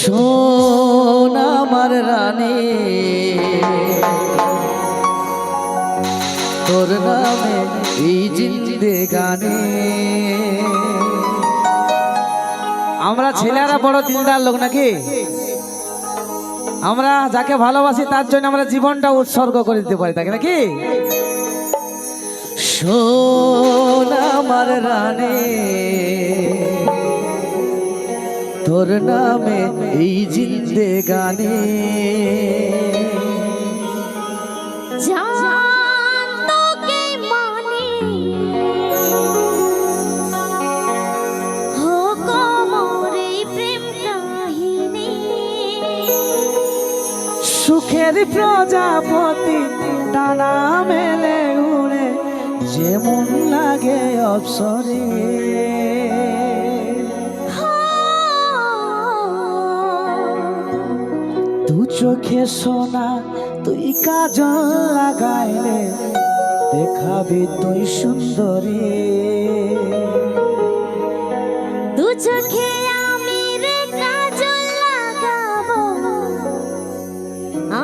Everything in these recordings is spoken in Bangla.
শোন আমার রানী, তোর নামে এই জিন্দেগানি। আমরা ছেলেরা বড় দিলদার লোক নাকি? আমরা যাকে ভালোবাসি তার জন্য আমরা জীবনটা উৎসর্গ করে দিতে পারি, তাকে নাকি? শোন আমার রানী, তোর নামে এই জিন্দেগানি। সুখের প্রজাপতি ডানা মেলে উড়ে, যেমন লাগে অপসরে। দু চোখে সোনা তুই কাজল লাগাইলে, দেখাবি তুই সুন্দরী। দু চোখে আমি রে কাজল লাগাবো,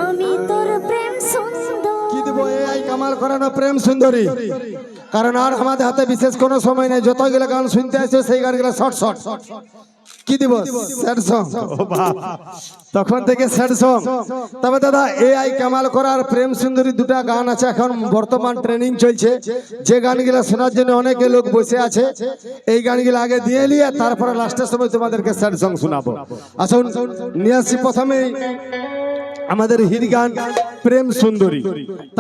আমি তোর প্রেম সুন্দর। কি দেবো এই কামাল করানো প্রেম সুন্দরী? কারণ আর আমাদের হাতে বিশেষ কোনো সময় নেই, যতগুলো গান শুনতে আসছে সেই গানগুলো শর্ট শর্ট। কি দিব? Sad song. তখন থেকে স্যাড সং। তবে দাদা এআই কামাল করার প্রেম সুন্দরী দুটা গান আছে, এখন বর্তমান ট্রেনিং চলছে। যে গানগুলো শোনার জন্য অনেকে লোক বসে আছে, এই গানগুলো আগে দিয়ে নিয়ে তারপরে লাস্টের সময় তোমাদেরকে স্যাড সং শোনাবো। আসুন নিয়ে আসছি প্রথমেই আমাদের হিট গান প্রেম সুন্দরী,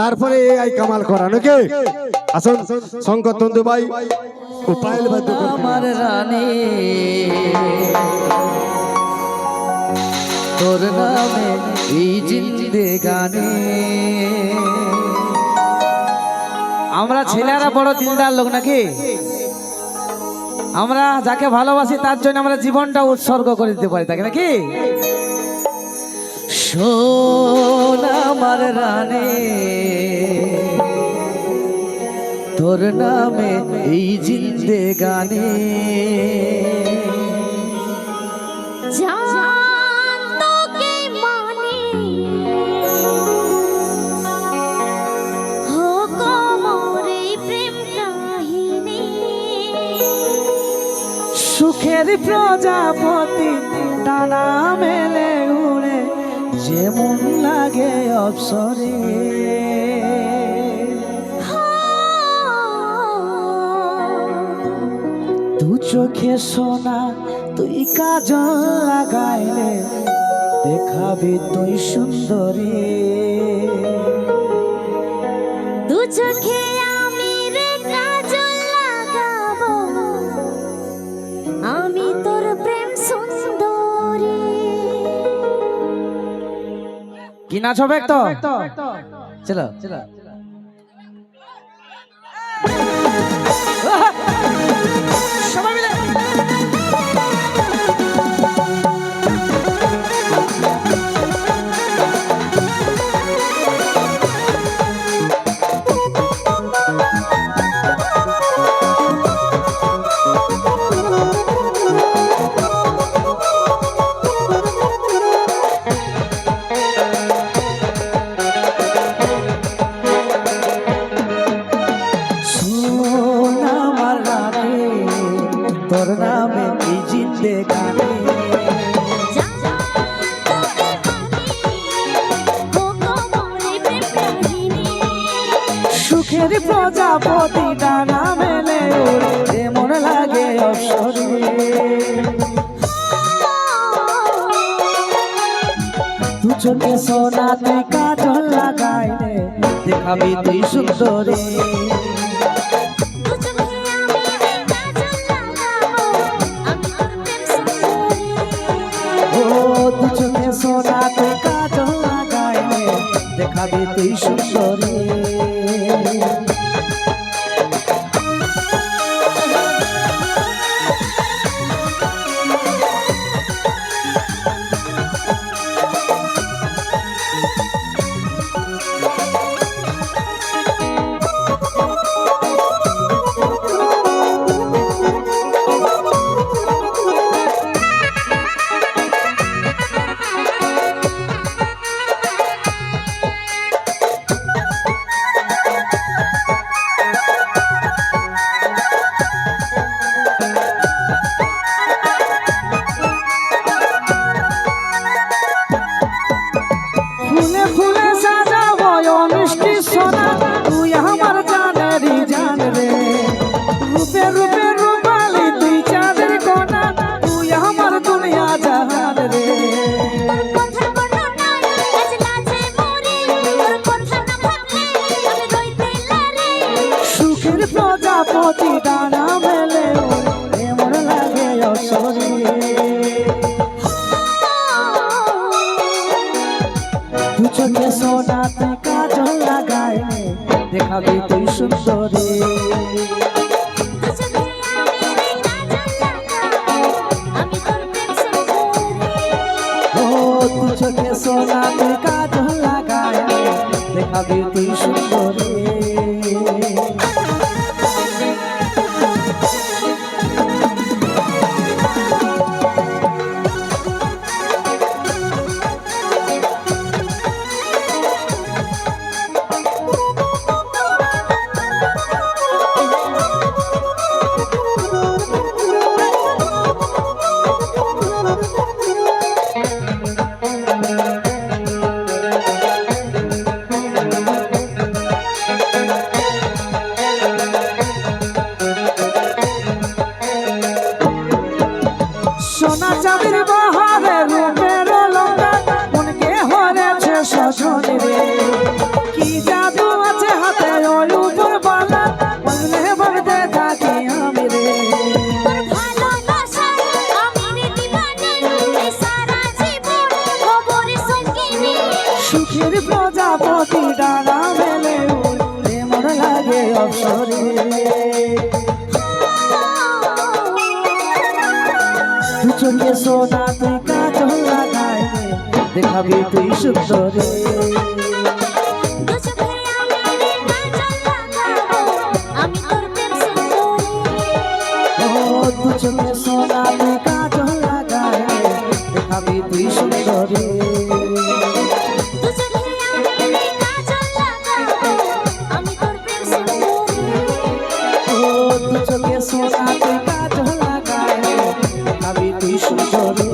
তারপরে এআই কামাল করা নাকি? আসুন শঙ্কর তন্দু ভাই ও পায়েল ভাই। আমার রানী, তোর নামে এই জিন্দেগানি। আমরা ছেলেরা বড় দিলদার লোক নাকি? আমরা যাকে ভালোবাসি তার জন্য আমরা জীবনটা উৎসর্গ করে দিতে পারি, তাকে নাকি? শোন আমার রানী, তোর নামে এই জিন্দেগানি। জান তোকে মানে হো কোমরে প্রেম কাহিনী। সুখের প্রজাপতি ডানা মেলে উড়ে, যেমন লাগে অপসরে। দু চোখে সোনা তুই কাজল লাগাইলে, দেখাবি তুই সুন্দরী। দু চোখে আমি রে কাজল লাগাবো, আমি তোর প্রেম সুন্দরী। কি নাচ হবে তো? চলো চলো। সবাই মিলে তোর নামে এই জিন্দেগানি। সুখের প্রজাপতি ডানা মেলে উড়ে, যেমন লাগে অপসরে। দু চোখে সোনা তুই কাজল লাগাইলে, দেখাবি তুই সুন্দরী। দু চোখে সোনা তুই কাজল লাগাইলে, দেখাবি তুই সুন্দরী। চোখে সোনা তুই কাজল লাগাইলে দেখাবি তুই সুন্দরী দু চোখে আমি রে কাজল লাগাবো আমি তোর প্রেম সুন্দরী ও তুই চোখে সোনা তুই কাজল লাগাইলে দেখাবি তুই সুন্দরী সোনা চাঁদের বাহারে রূপের লঙ্কা মনকে হরেছে সজনে রে কি জাদু আছে হাতে ওই উপর বালা বললে বলতে থাকি আমি রে তোর ভালোবাসায় আমি রে দিবানা এই সারা জীবন খবর সঙ্গিনী সুখের প্রজাপতি ডানা মেলে উড়তে মন লাগে অবসরে দু চোখে সোনা তুই কাজল লাগাইলে দেখাবি তুই সুন্দরী দু চোখে আমি রে কাজল লাগাবো আমি তোর প্রেম সুন্দরী ও দু চোখে সোনা তুই কাজল লাগাইলে দেখাবি তুই সুন্দরী দু চোখে আমি রে কাজল লাগাবো আমি তোর প্রেম সুন্দরী ও দু চোখে সোনা তুই কাজল লাগাইলে দেখাবি তুই সুন্দরী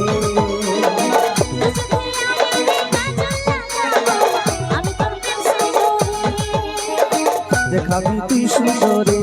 দেখাবি তুই সুন্দরী